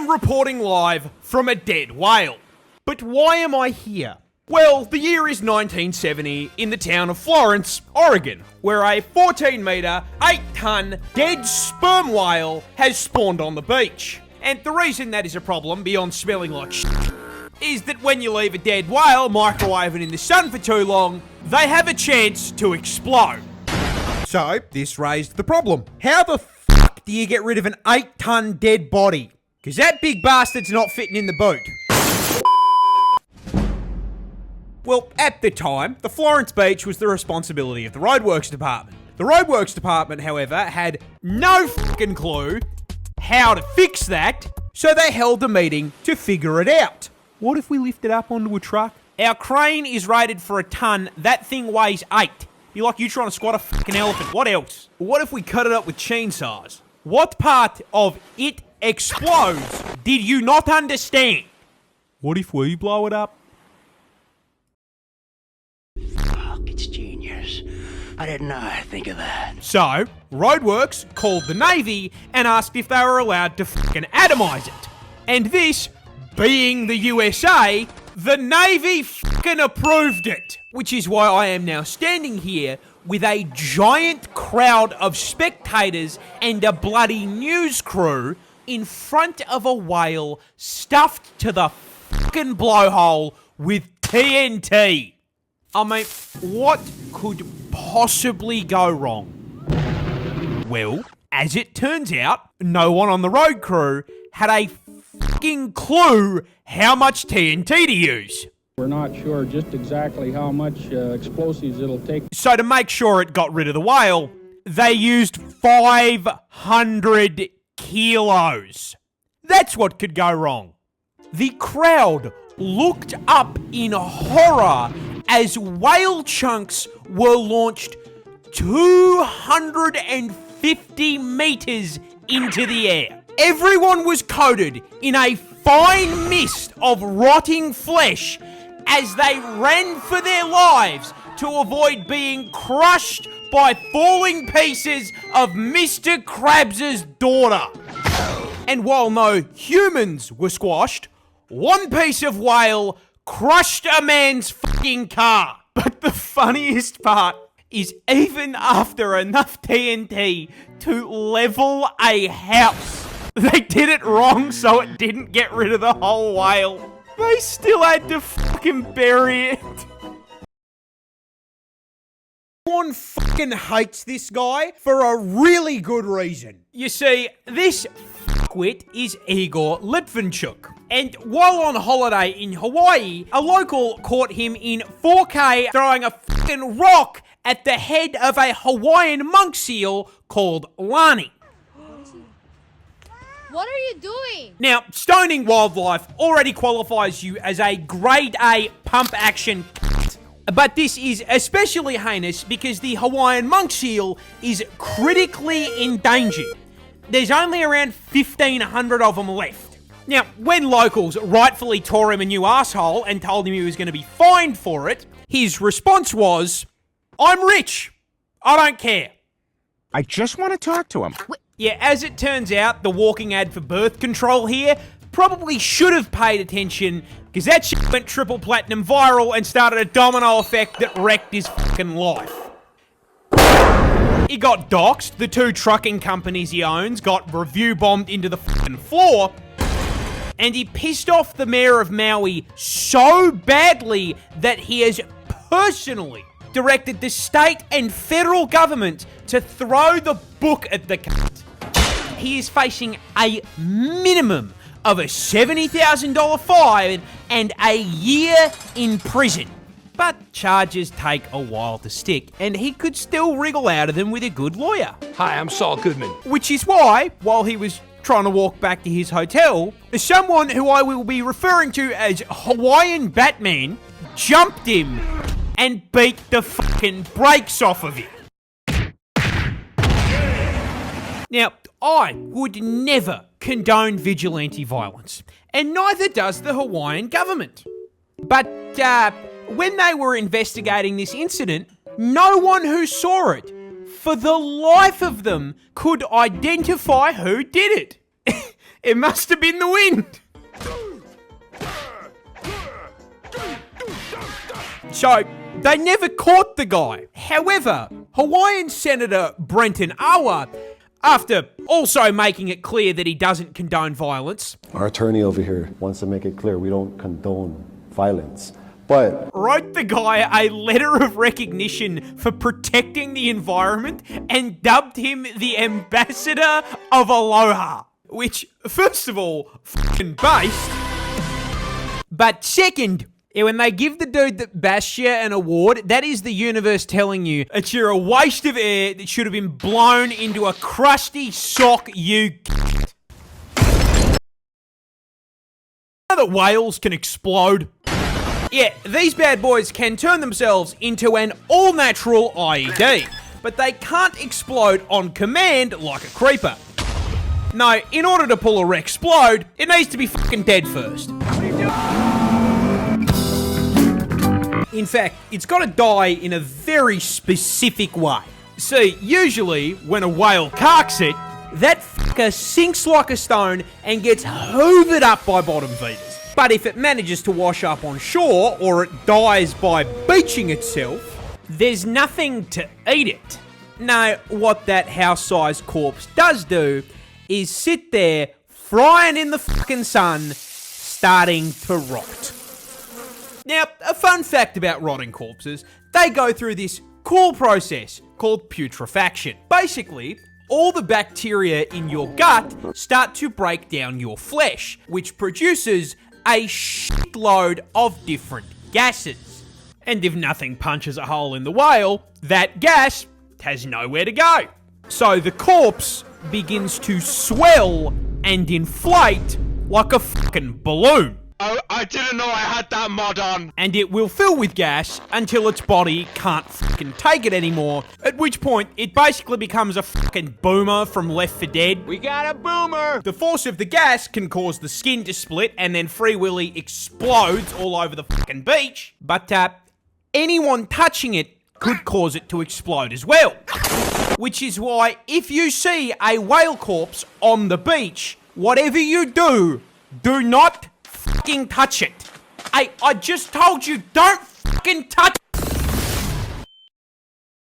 am reporting live from a dead whale. But why am I here? Well, the year is 1970 in the town of Florence, Oregon, where a 14-metre, 8-ton, dead sperm whale has spawned on the beach. And the reason that is a problem, beyond smelling like shit, is that when you leave a dead whale microwaving in the sun for too long, they have a chance to explode. So, this raised the problem. How the fuck do you get rid of an 8-ton dead body? Because that big bastard's not fitting in the boot. Well, at the time, the Florence beach was the responsibility of the roadworks department. The roadworks department, however, had no fucking clue how to fix that, so they held a meeting to figure it out. What if we lift it up onto a truck? Our crane is rated for a ton. That thing weighs 8. Be like you trying to squat a fucking elephant. What else? What if we cut it up with chainsaws? What part of it explodes did you not understand? What if we blow it up? Fuck, it's genius. I didn't know I'd think of that. So, Roadworks called the Navy and asked if they were allowed to fucking atomize it. And this, being the USA, the Navy fucking approved it. Which is why I am now standing here with a giant crowd of spectators and a bloody news crew in front of a whale stuffed to the fucking blowhole with TNT. I mean, what could possibly go wrong? Well, as it turns out, no one on the road crew had a fucking clue how much TNT to use. We're not sure just exactly how much explosives it'll take. So to make sure it got rid of the whale, they used 500 kilos. That's what could go wrong. The crowd looked up in horror as whale chunks were launched 250 meters into the air. Everyone was coated in a fine mist of rotting flesh as they ran for their lives to avoid being crushed by falling pieces of Mr. Krabs' daughter. And while no humans were squashed, one piece of whale crushed a man's fucking car. But the funniest part is even after enough TNT to level a house, they did it wrong so it didn't get rid of the whole whale. They still had to fucking bury it. Everyone fucking hates this guy for a really good reason. You see, this fuckwit is Igor Litvinchuk. And while on holiday in Hawaii, a local caught him in 4K throwing a fucking rock at the head of a Hawaiian monk seal called Lani. What are you doing? Now, stoning wildlife already qualifies you as a grade A pump action cunt. But this is especially heinous because the Hawaiian monk seal is critically endangered. There's only around 1,500 of them left. Now, when locals rightfully tore him a new asshole and told him he was going to be fined for it, his response was, "I'm rich. I don't care." I just want to talk to him. Yeah, as it turns out, the walking ad for birth control here probably should have paid attention, because that shit went triple platinum viral and started a domino effect that wrecked his fucking life. He got doxxed, the 2 trucking companies he owns got review bombed into the fucking floor, and he pissed off the mayor of Maui so badly that he has personally directed the state and federal government to throw the book at the cunt. He is facing a minimum of a $70,000 fine and a year in prison. But charges take a while to stick, and he could still wriggle out of them with a good lawyer. Hi, I'm Saul Goodman. Which is why, while he was trying to walk back to his hotel, someone who I will be referring to as Hawaiian Batman jumped him and beat the fucking brakes off of him. Now, I would never condone vigilante violence, and neither does the Hawaiian government. But when they were investigating this incident, no one who saw it, for the life of them, could identify who did it. It must have been the wind. So, they never caught the guy. However, Hawaiian Senator Brenton Awa, after also making it clear that he doesn't condone violence, Our attorney over here wants to make it clear we don't condone violence, but wrote the guy a letter of recognition for protecting the environment and dubbed him the ambassador of Aloha. Which, first of all, fucking based. But second, when they give the dude that bashed you an award, that is the universe telling you that you're a waste of air that should have been blown into a crusty sock, you that whales can explode. Yeah, these bad boys can turn themselves into an all-natural IED, but they can't explode on command like a creeper. No, in order to pull a Rexplode, it needs to be fucking dead first. In fact, it's got to die in a very specific way. See, usually, when a whale carks it, that fucker sinks like a stone and gets hoovered up by bottom feeders. But if it manages to wash up on shore, or it dies by beaching itself, there's nothing to eat it. No, what that house-sized corpse does do is sit there, frying in the fucking sun, starting to rot. Now, a fun fact about rotting corpses, they go through this cool process called putrefaction. Basically, all the bacteria in your gut start to break down your flesh, which produces a shitload of different gases. And if nothing punches a hole in the whale, that gas has nowhere to go. So the corpse begins to swell and inflate like a fucking balloon. Oh, I didn't know I had that mod on. And it will fill with gas until its body can't fucking take it anymore, at which point it basically becomes a fucking boomer from Left 4 Dead. We got a boomer. The force of the gas can cause the skin to split and then Free Willy explodes all over the fucking beach, but anyone touching it could cause it to explode as well. Which is why if you see a whale corpse on the beach, whatever you do, do not fucking touch it. I just told you, don't fucking touch